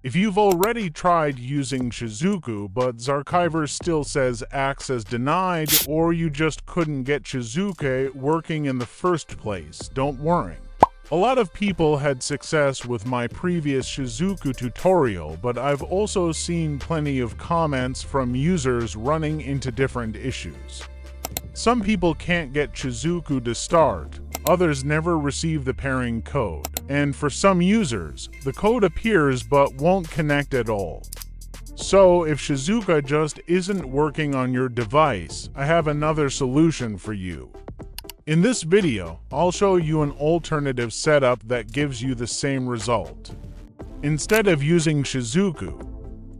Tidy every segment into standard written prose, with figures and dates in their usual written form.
If you've already tried using Shizuku but ZArchiver still says access denied, or you just couldn't get Shizuku working in the first place, don't worry. A lot of people had success with my previous Shizuku tutorial, but I've also seen plenty of comments from users running into different issues. Some people can't get Shizuku to start, others never receive the pairing code, and for some users, the code appears but won't connect at all. So if Shizuku just isn't working on your device, I have another solution for you. In this video, I'll show you an alternative setup that gives you the same result. Instead of using Shizuku,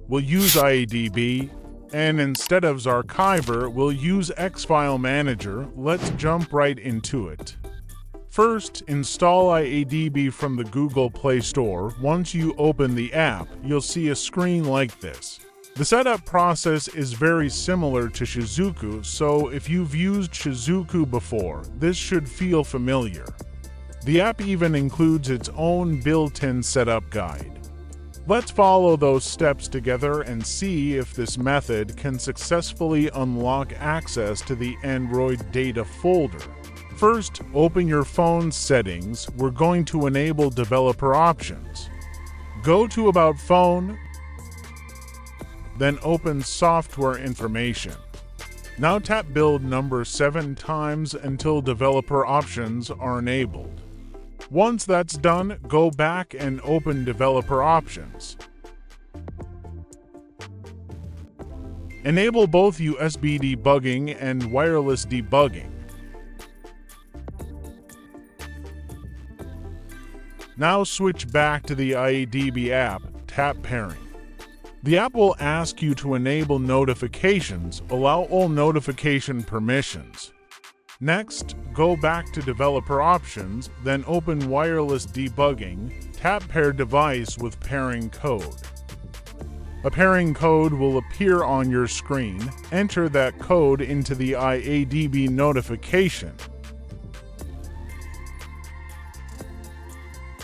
we'll use iAdb, and instead of ZArchiver, we'll use Xfile Manager. Let's jump right into it. First, install iAdb from the Google Play Store. Once you open the app, you'll see a screen like this. The setup process is very similar to Shizuku, so if you've used Shizuku before, this should feel familiar. The app even includes its own built-in setup guide. Let's follow those steps together and see if this method can successfully unlock access to the Android data folder. First, open your phone's settings. We're going to enable developer options. Go to About Phone, then open Software Information. Now tap Build number 7 times until developer options are enabled. Once that's done, go back and open developer options. Enable both USB debugging and wireless debugging. Now switch back to the iAdb app, tap Pairing. The app will ask you to enable notifications, allow all notification permissions. Next, go back to Developer Options, then open Wireless Debugging, tap Pair Device with Pairing Code. A pairing code will appear on your screen. Enter that code into the iAdb notification.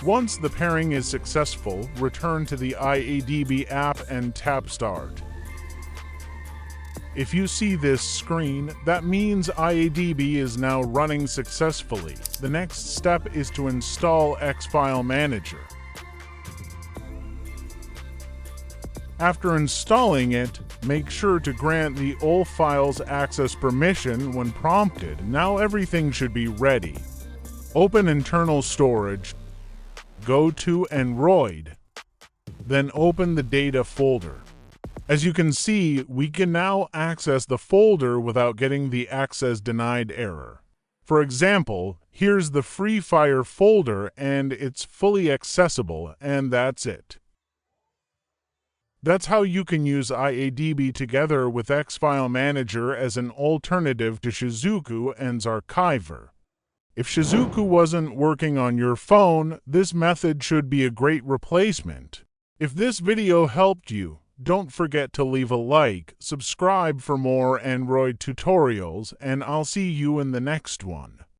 Once the pairing is successful, return to the iAdb app and tap Start. If you see this screen, that means iAdb is now running successfully. The next step is to install Xfile Manager. After installing it, make sure to grant the all files access permission when prompted. Now everything should be ready. Open internal storage. Go to Android, then open the data folder. As you can see, we can now access the folder without getting the access denied error. For example, here's the Free Fire folder and it's fully accessible, and that's it. That's how you can use iAdb together with Xfile Manager as an alternative to Shizuku and ZArchiver. If Shizuku wasn't working on your phone, this method should be a great replacement. If this video helped you, don't forget to leave a like, subscribe for more Android tutorials, and I'll see you in the next one.